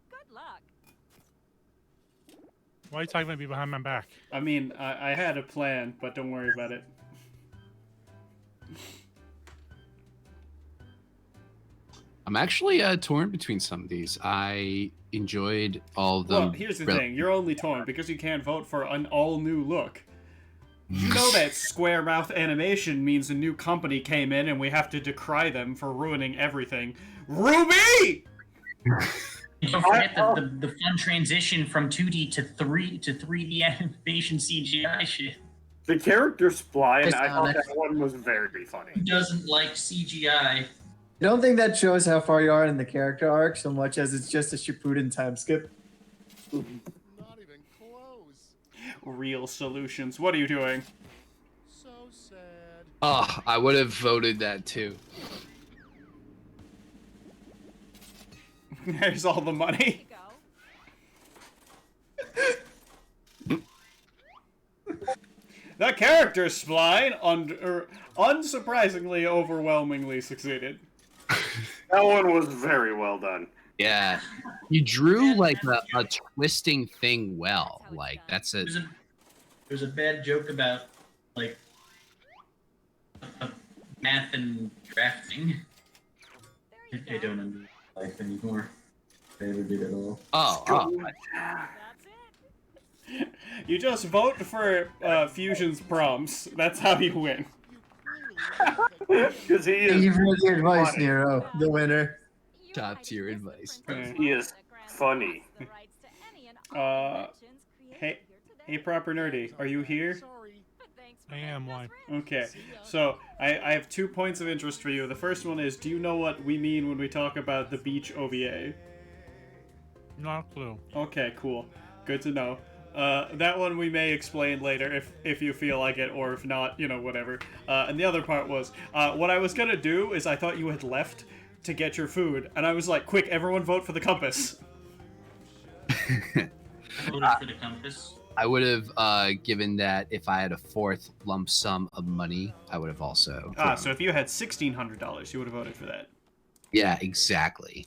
Good luck. Why are you talking about me behind my back? I mean, I had a plan, but don't worry about it. I'm actually torn between some of these. I enjoyed all of them. Well, here's the thing. You're only torn because you can't vote for an all-new look. You know that square mouth animation means a new company came in and we have to decry them for ruining everything. Ruby! Don't forget the fun transition from 2D to 3D animation CGI shit. The character spline, I thought Sonic. that one was very funny. Who doesn't like CGI? I don't think that shows how far you are in the character arc so much as it's just a Shippuden time skip. Not even close. Real solutions. What are you doing? So sad. Oh, I would have voted that too. There's all the money. Go. The character spline, unsurprisingly, overwhelmingly succeeded. That one was very well done. Yeah, you drew like a twisting thing well. Like that's a There's a bad joke about like math and drafting. There I you go. don't understand life anymore. I ever did at all. oh. That's it. You just vote for Fusion's prompts. That's how you win. Because he Thank you is, for the advice, funny. Nero, the winner. You Top might tier miss the advice. principal's He is law that grants funny. the rights to any and all inventions created hey- here Hey, today. proper nerdy, are you here? Sorry. But thanks for I am, letting why? us win. Okay, so I have 2 points of interest for you. The first one is, do you know what we mean when we talk about the beach OVA? Not a clue. Okay, cool. Good to know. That one we may explain later if you feel like it, or if not, whatever. And the other part was, what I was gonna do is I thought you had left to get your food, and I was like, quick, everyone vote for the compass. Voted for the compass. I would have given that if I had a fourth lump sum of money. I would have also. So if you had $1,600, you would have voted for that. Yeah, exactly.